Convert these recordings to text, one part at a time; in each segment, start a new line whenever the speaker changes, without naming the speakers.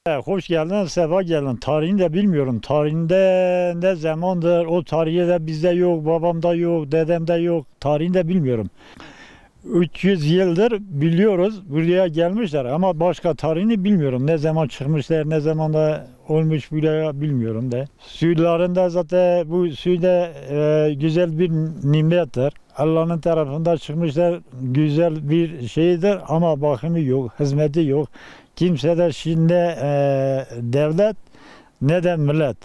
Hoş geldin, sefa geldin. Tarihini de bilmiyorum. Tarihinde ne zamandır, o tarihi de bizde yok, babamda yok, dedemde yok. Tarihini de bilmiyorum. 300 yıldır biliyoruz buraya gelmişler ama başka tarihini bilmiyorum. Ne zaman çıkmışlar, ne zaman da olmuş buraya bilmiyorum de. Suylarında zaten bu suyu da güzel bir nimettir. Allah'ın tarafından çıkmışlar güzel bir şeydir ama bakımı yok, hizmeti yok. Kimse de şimdi devlet ne de millet.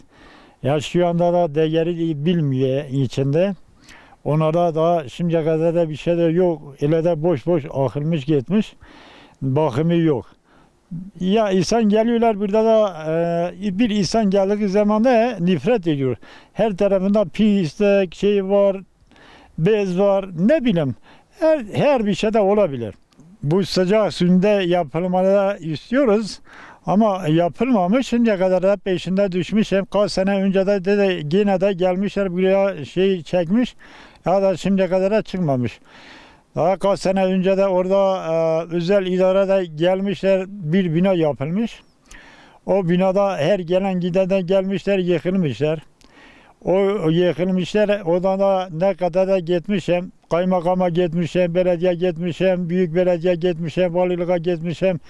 Ya şu anda da değeri bilmiyor içinde. Onlara da şimdiye kadar da bir şey de yok. Öyle de boş boş akılmış gitmiş. Bakımı yok. Ya insan geliyorlar burada da bir insan geldiği zaman da nefret ediyor. Her tarafında pislik şey var, bez var, ne bileyim. Her bir şey de olabilir. Bu sıcak suyunda yapılmalı istiyoruz. Ama yapılmamış. Şimdiye kadar da peşinde düşmüş. Hem kaç sene önce de yine de gelmişler buraya şey çekmiş. Ya da şimdiye kadar da çıkmamış. Daha kaç sene önce de orada özel idarede gelmişler, bir bina yapılmış. O binada her gelen gidene gelmişler, yıkılmışlar. O yıkılmışlar, oradan da ne kadar da gitmişim, kaymakama gitmişim, belediye gitmişim, büyük belediye gitmişim, valiliğe gitmişim,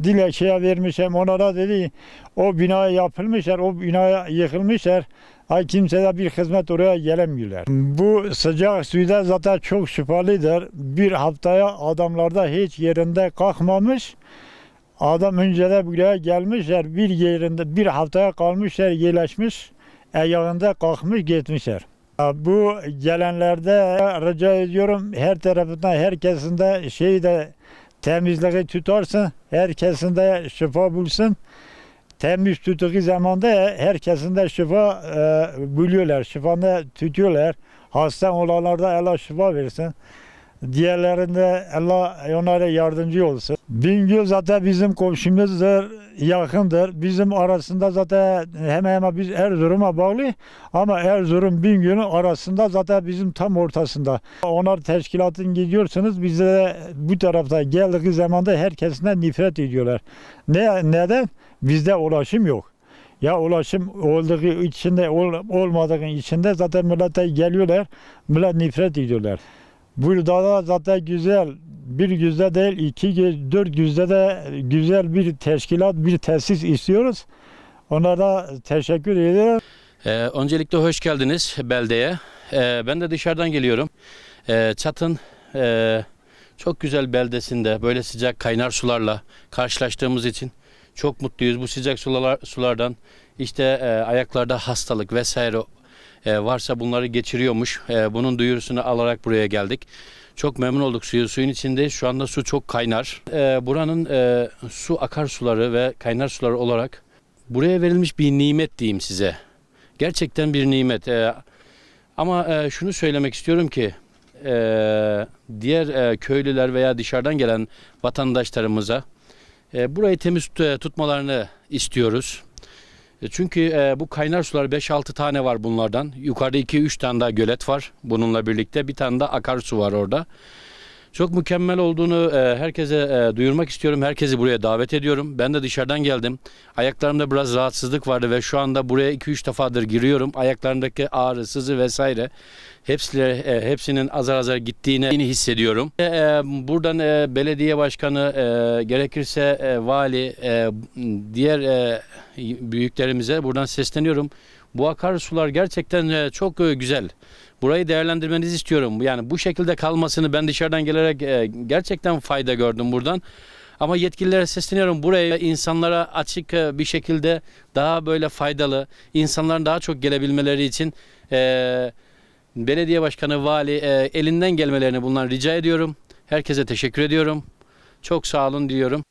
dilekçeye vermişim. Onlara dedi, o binaya yapılmışlar, o binaya yıkılmışlar. Ay kimse de bir hizmet oraya gelemiyorlar. Bu sıcak suyda zaten çok şifalıdır. Bir haftaya adamlarda hiç yerinde kalkmamış. Adam önce de buraya gelmişler, bir yerinde bir haftaya kalmışlar, yerleşmiş. Ayağında kalkmış gitmişler. Bu gelenlerde rica ediyorum her tarafından herkesin de temizliği tutarsın, herkesin de şifa bulsun. Temiz tuttuğu zaman da herkesin de şifa buluyorlar, şifanı tutuyorlar. Hasta olanlar da Allah şifa versin. Diğerlerinde Allah onlara yardımcı olsun. Bingöl zaten bizim komşumuzdur, yakındır. Bizim arasında zaten hemen hemen biz Erzurum'a bağlı ama Erzurum Bingöl'ün arasında zaten bizim tam ortasında. Onlar teşkilatın gidiyorsunuz, bize de bu tarafta geldiği zaman da herkesinden nefret ediyorlar. Neden? Bizde ulaşım yok. Ya ulaşım olduğu içinde olmadığı içinde zaten millete geliyorlar, millet nefret ediyorlar. Burada da zaten güzel, bir yüzde değil, 2, 4 yüzde de güzel bir teşkilat, bir tesis istiyoruz. Onlara teşekkür ederim.
Öncelikle hoş geldiniz beldeye. Ben de dışarıdan geliyorum. Çat'ın çok güzel beldesinde böyle sıcak kaynar sularla karşılaştığımız için çok mutluyuz. Bu sıcak sulardan işte ayaklarda hastalık vesaire varsa bunları geçiriyormuş. Bunun duyurusunu alarak buraya geldik. Çok memnun olduk suyun içindeyiz. Şu anda su çok kaynar. Buranın su akarsuları ve kaynar suları olarak buraya verilmiş bir nimet diyeyim size. Gerçekten bir nimet. Ama şunu söylemek istiyorum ki diğer köylüler veya dışarıdan gelen vatandaşlarımıza burayı temiz tutmalarını istiyoruz. Çünkü bu kaynar sular 5-6 tane var bunlardan. Yukarıda 2-3 tane daha gölet var bununla birlikte. Bir tane de akarsu var orada. Çok mükemmel olduğunu herkese duyurmak istiyorum. Herkesi buraya davet ediyorum. Ben de dışarıdan geldim. Ayaklarımda biraz rahatsızlık vardı ve şu anda buraya 2-3 defadır giriyorum. Ayaklarımdaki ağrı, sızı vesaire hepsinin azar azar gittiğini hissediyorum. Buradan belediye başkanı, gerekirse vali, diğer büyüklerimize buradan sesleniyorum. Bu akarsular gerçekten çok güzel. Burayı değerlendirmenizi istiyorum. Yani bu şekilde kalmasını ben dışarıdan gelerek gerçekten fayda gördüm buradan. Ama yetkililere sesleniyorum. Buraya insanlara açık bir şekilde daha böyle faydalı, insanların daha çok gelebilmeleri için belediye başkanı, vali elinden gelmelerini bundan rica ediyorum. Herkese teşekkür ediyorum. Çok sağ olun diyorum.